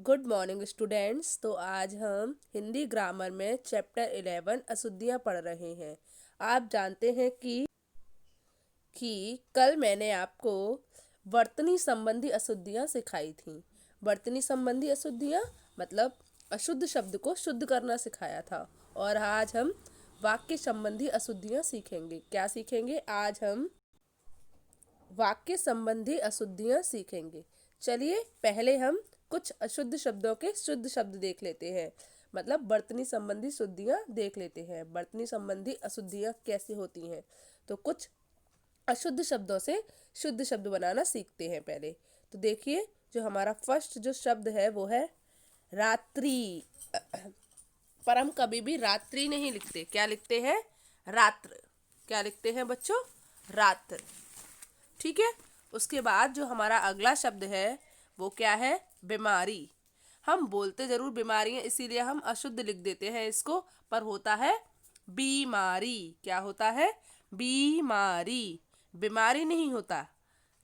Good morning students. तो आज हम हिंदी ग्रामर में चैप्टर 11 अशुद्धियाँ पढ़ रहे हैं। आप जानते हैं कि कल मैंने आपको वर्तनी संबंधी अशुद्धियाँ सिखाई थी। वर्तनी संबंधी अशुद्धियाँ मतलब अशुद्ध शब्द को शुद्ध करना सिखाया था। और आज हम वाक्य संबंधी अशुद्धियाँ सीखेंगे। क्या सीखेंगे? आज हम वाक्य संबंधी अशुद्धियाँ सीखेंगे। चलिए पहले हम कुछ अशुद्ध शब्दों के शुद्ध शब्द देख लेते हैं। मतलब वर्तनी संबंधी शुद्धियाँ देख लेते हैं। वर्तनी संबंधी अशुद्धियाँ कैसी होती हैं? तो कुछ अशुद्ध शब्दों से शुद्ध शब्द बनाना सीखते हैं पहले। तो देखिए, जो हमारा फर्स्ट जो शब्द है वो है रात्रि। पर हम कभी भी रात्रि नहीं लिखते। क्या लिखते हैं? रात्र। क्या लिखते हैं बच्चों? रात्र। ठीक है। उसके बाद जो हमारा अगला शब्द है वो क्या है? बीमारी। हम बोलते जरूर बीमारी है, इसीलिए हम अशुद्ध लिख देते हैं इसको, पर होता है बीमारी। क्या होता है? बीमारी। बीमारी नहीं होता।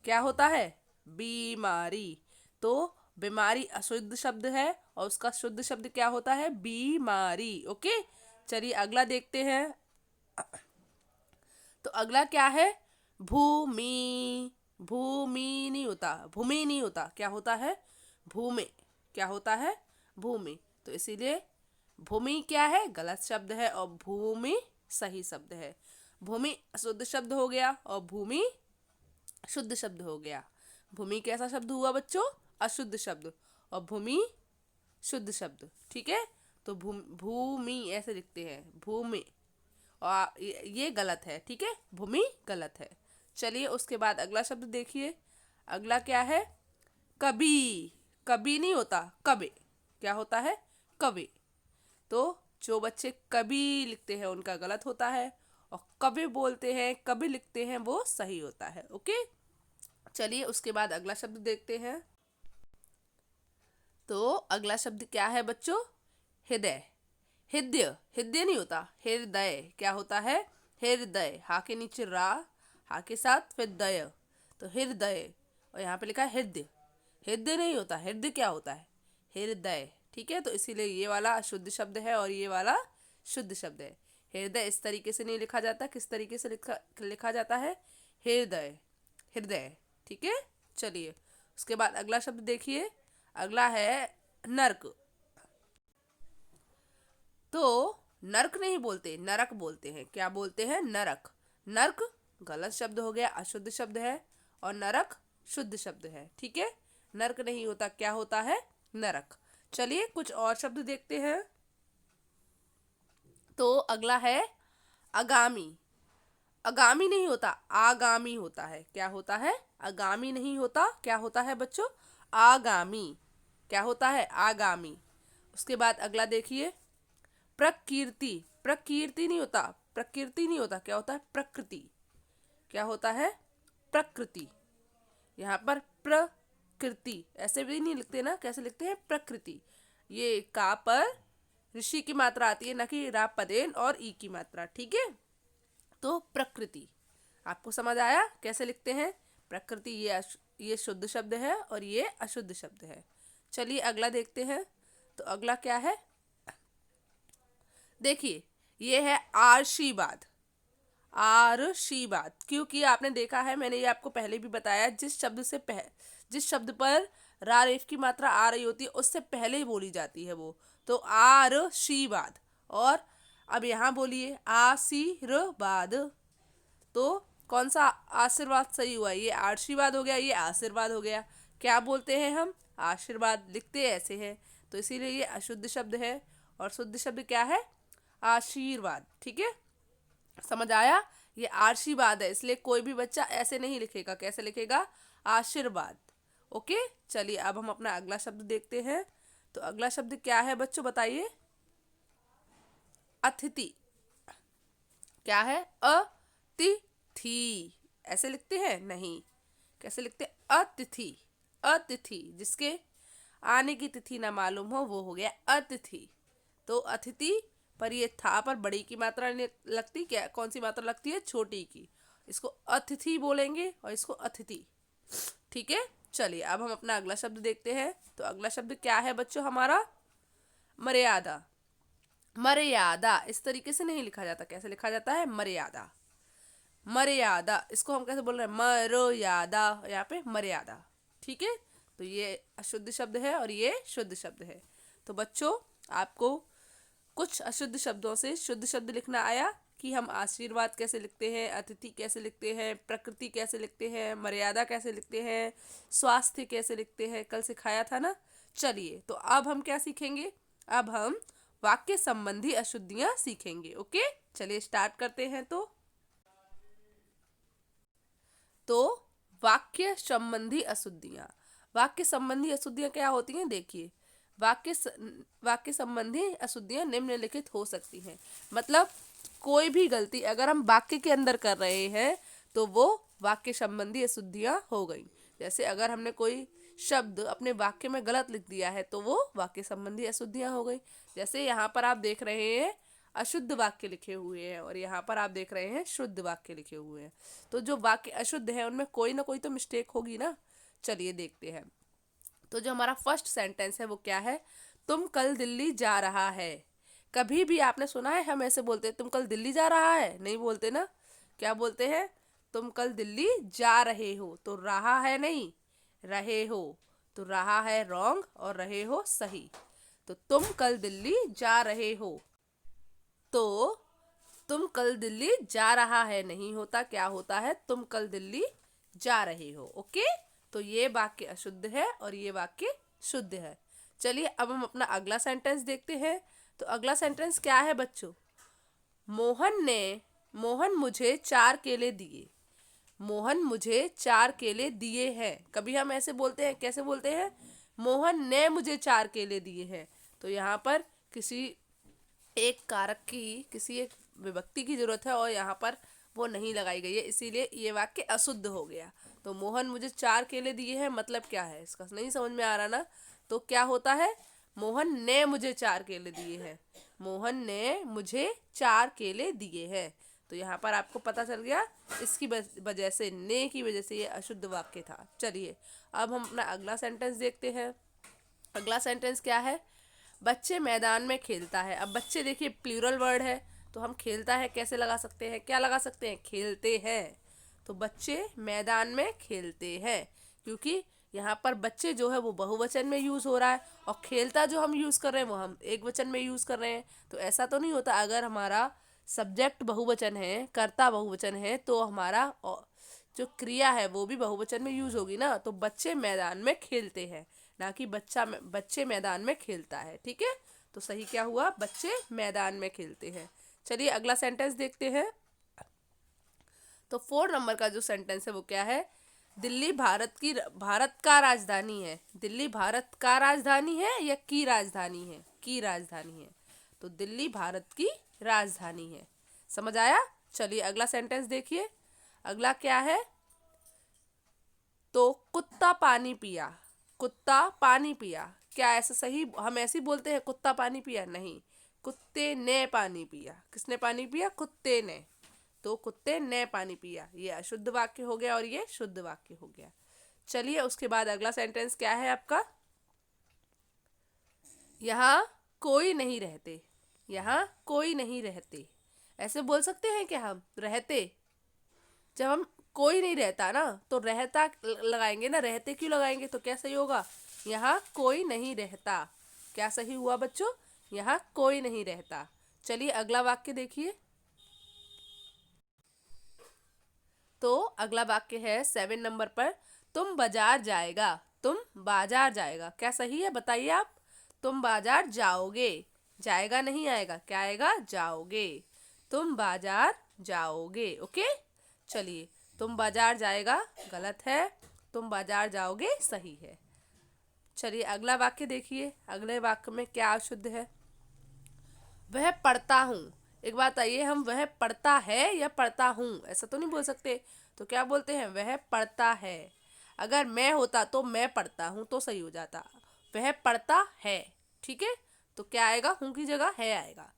क्या होता है? बीमारी। तो बीमारी अशुद्ध शब्द है और उसका शुद्ध शब्द क्या होता है? बीमारी। ओके, चलिए अगला देखते हैं। तो अगला क्या है? भूमि। भूमि नहीं होता, भूमि नहीं होता। क्या होता है? भूमि। क्या होता है? भूमि। तो इसीलिए भूमि क्या है? गलत शब्द है और भूमि सही शब्द है। भूमि अशुद्ध शब्द हो गया और भूमि शुद्ध शब्द हो गया। भूमि कैसा शब्द हुआ बच्चों? अशुद्ध शब्द। और भूमि शुद्ध शब्द। ठीक है। तो भूमि ऐसे लिखते हैं, भूमि। और ये गलत है। ठीक है, भूमि गलत है। चलिए उसके बाद अगला शब्द देखिए। अगला क्या है? कभी। कभी नहीं होता, कभी। क्या होता है? कभी। तो जो बच्चे कभी लिखते हैं उनका गलत होता है, और कभी बोलते हैं, कभी लिखते हैं, वो सही होता है। ओके, चलिए उसके बाद अगला शब्द देखते हैं। तो अगला शब्द क्या है बच्चों? हृदय। हृदय। हृदय नहीं होता, हृदय। क्या होता है? हृदय। हा के नीचे रा, हा के साथ फिर दय, तो हृदय। और यहाँ पे लिखा है हृदय। हृदय नहीं होता, हृदय क्या होता है? हृदय। ठीक है, तो इसीलिए ये वाला अशुद्ध शब्द है और ये वाला शुद्ध शब्द है। हृदय इस तरीके से नहीं लिखा जाता। किस तरीके से लिखा जाता है? हृदय। हृदय। ठीक है। चलिए उसके बाद अगला शब्द देखिए। अगला है नर्क। तो नरक नहीं बोलते, नरक बोलते हैं। क्या बोलते हैं? नरक। नरक गलत शब्द हो गया, अशुद्ध शब्द है। और नरक शुद्ध शब्द है। ठीक है, नरक नहीं होता। क्या होता है? नरक। चलिए कुछ और शब्द देखते हैं। तो अगला है आगामी। आगामी नहीं होता, आगामी होता है। क्या होता है? आगामी नहीं होता। क्या होता है बच्चों? आगामी। क्या होता है? आगामी। उसके बाद अगला देखिए, प्रकृति। प्रकृति नहीं होता, प्रकृति नहीं होता। क्या होता है? प्रकृति। क्या होता है? प्रकृति। यहाँ पर प्रकृति ऐसे भी नहीं लिखते ना, कैसे लिखते हैं? प्रकृति। ये का पर ऋषि की मात्रा आती है, ना कि रा पदेन और ई की मात्रा। ठीक है, तो प्रकृति। आपको समझ आया कैसे लिखते हैं? प्रकृति ये शुद्ध शब्द है और ये अशुद्ध शब्द है। चलिए अगला देखते हैं। तो अगला क्या है? देखिए, ये है आशीर्वाद। आशीर्वाद। क्योंकि आपने देखा है, मैंने ये आपको पहले भी बताया, जिस शब्द पर रा रेफ की मात्रा आ रही होती है उससे पहले ही बोली जाती है वो। तो आशीर्वाद। और अब यहाँ बोलिए आशीर्वाद। तो कौन सा आशीर्वाद सही हुआ? ये आशीर्वाद हो गया, ये आशीर्वाद हो गया। क्या बोलते हैं हम? आशीर्वाद। लिखते ऐसे हैं, तो इसीलिए ये अशुद्ध शब्द है। और शुद्ध शब्द क्या है? आशीर्वाद। ठीक है, समझ आया? ये आशीर्वाद है, इसलिए कोई भी बच्चा ऐसे नहीं लिखेगा। कैसे लिखेगा? आशीर्वाद। ओके, चलिए अब हम अपना अगला शब्द देखते हैं। तो अगला शब्द क्या है बच्चों, बताइए? अतिथि। क्या है? अतिथि। ऐसे लिखते हैं? नहीं। कैसे लिखते हैं? अतिथि। अतिथि। जिसके आने की तिथि ना मालूम हो वो हो गया अतिथि। तो अतिथि पर ये था पर बड़ी की मात्रा लगती। क्या कौन सी मात्रा लगती है? छोटी की। इसको अतिथि बोलेंगे और इसको अतिथि। ठीक है, चलिए अब हम अपना अगला शब्द देखते हैं। तो अगला शब्द क्या है बच्चों हमारा? मर्यादा। मर्यादा इस तरीके से नहीं लिखा जाता, कैसे लिखा जाता है? मर्यादा। मर्यादा इसको हम कैसे बोल रहे हैं? मर्यादा, यहाँ पे मर्यादा। ठीक है, तो ये अशुद्ध शब्द है और ये शुद्ध शब्द है। तो बच्चों आपको कुछ अशुद्ध शब्दों से शुद्ध शब्द लिखना आया कि हम आशीर्वाद कैसे लिखते हैं, अतिथि कैसे लिखते हैं, प्रकृति कैसे लिखते हैं, मर्यादा कैसे लिखते हैं, स्वास्थ्य कैसे लिखते हैं, कल सिखाया था ना। चलिए तो अब हम क्या सीखेंगे? अब हम वाक्य संबंधी अशुद्धियां सीखेंगे। ओके, चलिए स्टार्ट करते हैं। तो वाक्य संबंधी अशुद्धियां। वाक्य संबंधी अशुद्धियां क्या होती हैं? देखिए, वाक्य संबंधी अशुद्धियां निम्नलिखित हो सकती हैं। मतलब कोई भी गलती अगर हम वाक्य के अंदर कर रहे हैं तो वो वाक्य संबंधी अशुद्धियां हो गई। जैसे अगर हमने कोई शब्द अपने वाक्य में गलत लिख दिया है तो वो वाक्य संबंधी अशुद्धियां हो गई। जैसे यहाँ पर आप देख रहे हैं अशुद्ध वाक्य लिखे हुए हैं और यहाँ पर आप देख रहे हैं शुद्ध वाक्य लिखे हुए हैं। तो जो वाक्य अशुद्ध है उनमें कोई ना कोई तो मिस्टेक होगी ना। चलिए देखते हैं। तो जो हमारा फर्स्ट सेंटेंस है वो क्या है? तुम कल दिल्ली जा रहा है। कभी भी आपने सुना है हम ऐसे बोलते हैं तुम कल दिल्ली जा रहा है? नहीं बोलते ना। क्या बोलते हैं? तुम कल दिल्ली जा रहे हो। तो रहा है नहीं, रहे हो। तो रहा है रॉन्ग और रहे हो सही। तो तुम कल दिल्ली जा रहे हो। तो तुम कल दिल्ली जा रहा है नहीं होता, क्या होता है? तुम कल दिल्ली जा रहे हो। ओके, तो ये वाक्य अशुद्ध है और ये वाक्य शुद्ध है। चलिए अब हम अपना अगला सेंटेंस देखते हैं। तो अगला सेंटेंस क्या है बच्चों? मोहन मुझे 4 केले दिए। मोहन मुझे 4 केले दिए हैं। कभी हम ऐसे बोलते हैं, कैसे बोलते हैं? मोहन ने मुझे 4 केले दिए हैं। तो यहाँ पर किसी एक कारक की, किसी एक विभक्ति की जरूरत है और यहाँ पर वो नहीं लगाई गई है, इसीलिए ये वाक्य अशुद्ध हो गया। तो मोहन मुझे 4 केले दिए हैं मतलब क्या है? इसका नहीं समझ में आ रहा ना। तो क्या होता है? मोहन ने मुझे 4 केले दिए हैं। मोहन ने मुझे 4 केले दिए हैं। तो यहाँ पर आपको पता चल गया, इसकी वजह से, ने की वजह से ये अशुद्ध वाक्य था। चलिए अब हम अपना अगला सेंटेंस देखते हैं। अगला सेंटेंस क्या है? बच्चे मैदान में खेलता है। अब बच्चे देखिए प्लूरल वर्ड है, तो हम खेलता है कैसे लगा सकते हैं? क्या लगा सकते हैं? खेलते हैं। तो बच्चे मैदान में खेलते हैं, क्योंकि यहाँ पर बच्चे जो है वो बहुवचन में यूज हो रहा है और खेलता जो हम यूज कर रहे हैं वो हम एक वचन में यूज कर रहे हैं। तो ऐसा तो नहीं होता, अगर हमारा सब्जेक्ट बहुवचन है, कर्ता बहुवचन है, तो हमारा जो क्रिया है वो भी बहुवचन में यूज होगी ना। तो बच्चे मैदान में खेलते हैं, ना कि बच्चे मैदान में खेलता है। ठीक है, तो सही क्या हुआ? बच्चे मैदान में खेलते हैं। चलिए अगला सेंटेंस देखते हैं। तो 4 नंबर का जो सेंटेंस है वो क्या है? दिल्ली भारत का राजधानी है। दिल्ली भारत का राजधानी है या की राजधानी है? की राजधानी है। तो दिल्ली भारत की राजधानी है। समझ आया? चलिए अगला सेंटेंस देखिए। अगला क्या है? तो कुत्ता पानी पिया। कुत्ता पानी पिया, क्या ऐसा सही? हम ऐसे ही बोलते हैं कुत्ता पानी पिया? नहीं, कुत्ते ने पानी पिया। किसने पानी पिया? कुत्ते ने। तो कुत्ते ने पानी पिया, ये अशुद्ध वाक्य हो गया और ये शुद्ध वाक्य हो गया। चलिए उसके बाद अगला सेंटेंस क्या है आपका? यहाँ कोई नहीं रहते। यहाँ कोई नहीं रहते, ऐसे बोल सकते हैं क्या हम? रहते, जब हम कोई नहीं रहता ना तो रहता लगाएंगे ना, रहते क्यों लगाएंगे? तो क्या सही होगा? यहाँ कोई नहीं रहता। क्या सही हुआ बच्चों? यहाँ कोई नहीं रहता। चलिए अगला वाक्य देखिए। तो अगला वाक्य है 7 नंबर पर, तुम बाजार जाएगा। तुम बाजार जाएगा, क्या सही है? बताइए आप। तुम बाजार जाओगे, जाएगा नहीं आएगा, क्या आएगा? जाओगे। तुम बाजार जाओगे। ओके, चलिए तुम बाजार जाएगा गलत है, तुम बाजार जाओगे सही है। चलिए अगला वाक्य देखिए। अगले वाक्य में क्या अशुद्ध है? वह पढ़ता हूँ। एक बात आइए, हम वह पढ़ता है या पढ़ता हूँ ऐसा तो नहीं बोल सकते। तो क्या बोलते हैं? वह पढ़ता है। अगर मैं होता तो मैं पढ़ता हूँ तो सही हो जाता। वह पढ़ता है। ठीक है, तो क्या आएगा? हूँ की जगह है आएगा।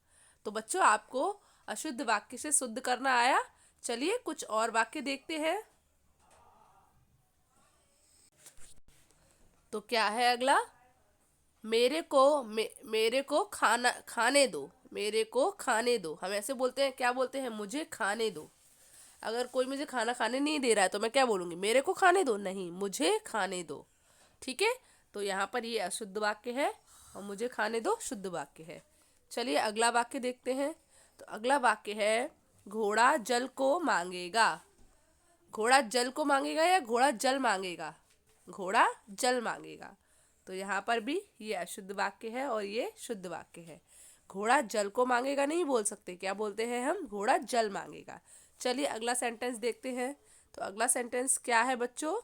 तो बच्चों आपको अशुद्ध वाक्य से शुद्ध करना आया। चलिए कुछ और वाक्य देखते हैं। तो क्या है अगला? मेरे को खाने दो। मेरे को खाने दो, हम ऐसे बोलते हैं, क्या बोलते हैं? मुझे खाने दो। अगर कोई मुझे खाना खाने नहीं दे रहा है तो मैं क्या बोलूंगी? मेरे को खाने दो नहीं, मुझे खाने दो। ठीक है, तो यहाँ पर ये अशुद्ध वाक्य है और मुझे खाने दो शुद्ध वाक्य है। चलिए अगला वाक्य देखते हैं। तो अगला वाक्य है, घोड़ा जल को मांगेगा। घोड़ा जल को मांगेगा या घोड़ा जल मांगेगा? घोड़ा जल मांगेगा। तो यहाँ पर भी ये अशुद्ध वाक्य है और ये शुद्ध वाक्य है। घोड़ा जल को मांगेगा नहीं बोल सकते, क्या बोलते हैं हम? घोड़ा जल मांगेगा। चलिए अगला सेंटेंस देखते हैं। तो अगला सेंटेंस क्या है बच्चों?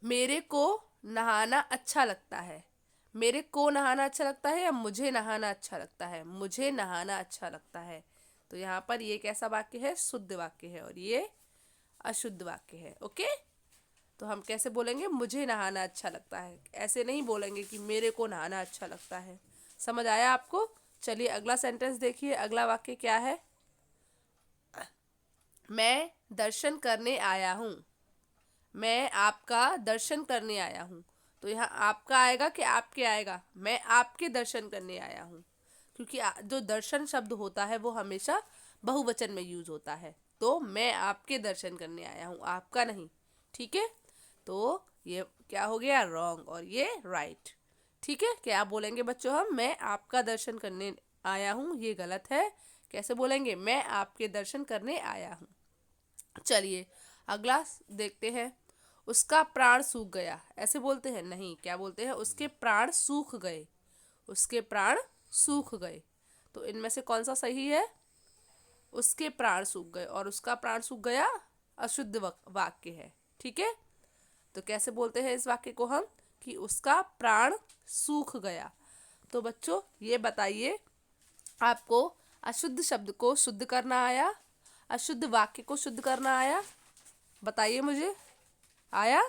मेरे को नहाना अच्छा लगता है। मेरे को नहाना अच्छा लगता है या मुझे नहाना अच्छा लगता है? मुझे नहाना अच्छा लगता है। तो यहाँ पर ये कैसा वाक्य है? शुद्ध वाक्य है और ये अशुद्ध वाक्य है। ओके, तो हम कैसे बोलेंगे? मुझे नहाना अच्छा लगता है। ऐसे नहीं बोलेंगे कि मेरे को नहाना अच्छा लगता है। समझ आया आपको? चलिए अगला सेंटेंस देखिए। अगला वाक्य क्या है? मैं दर्शन करने आया हूँ। मैं आपका दर्शन करने आया हूँ। तो यहाँ आपका आएगा कि आपके आएगा? मैं आपके दर्शन करने आया हूँ, क्योंकि जो दर्शन शब्द होता है वो हमेशा बहुवचन में यूज होता है। तो मैं आपके दर्शन करने आया हूँ, आपका नहीं। ठीक है, तो ये क्या हो गया? रॉन्ग और ये राइट। ठीक है, क्या बोलेंगे बच्चों? हम मैं आपका दर्शन करने आया हूँ, ये गलत है। कैसे बोलेंगे? मैं आपके दर्शन करने आया हूँ। चलिए अगला देखते हैं। उसका प्राण सूख गया, ऐसे बोलते हैं? नहीं, क्या बोलते हैं? उसके प्राण सूख गए। उसके प्राण सूख गए। तो इनमें से कौन सा सही है? उसके प्राण सूख गए और उसका प्राण सूख गया अशुद्ध वाक्य है। ठीक है, तो कैसे बोलते हैं इस वाक्य को हम? कि उसका प्राण सूख गया। तो बच्चों ये बताइए, आपको अशुद्ध शब्द को शुद्ध करना आया? अशुद्ध वाक्य को शुद्ध करना आया? बताइए मुझे, आया?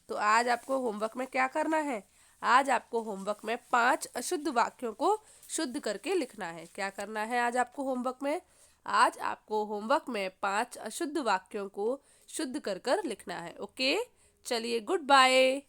तो आज आपको होमवर्क में क्या करना है? आज आपको होमवर्क में 5 अशुद्ध वाक्यों को शुद्ध करके लिखना है। क्या करना है आज आपको होमवर्क में? आज आपको होमवर्क में 5 अशुद्ध वाक्यों को शुद्ध कर कर लिखना है। ओके, चलिए गुड बाय।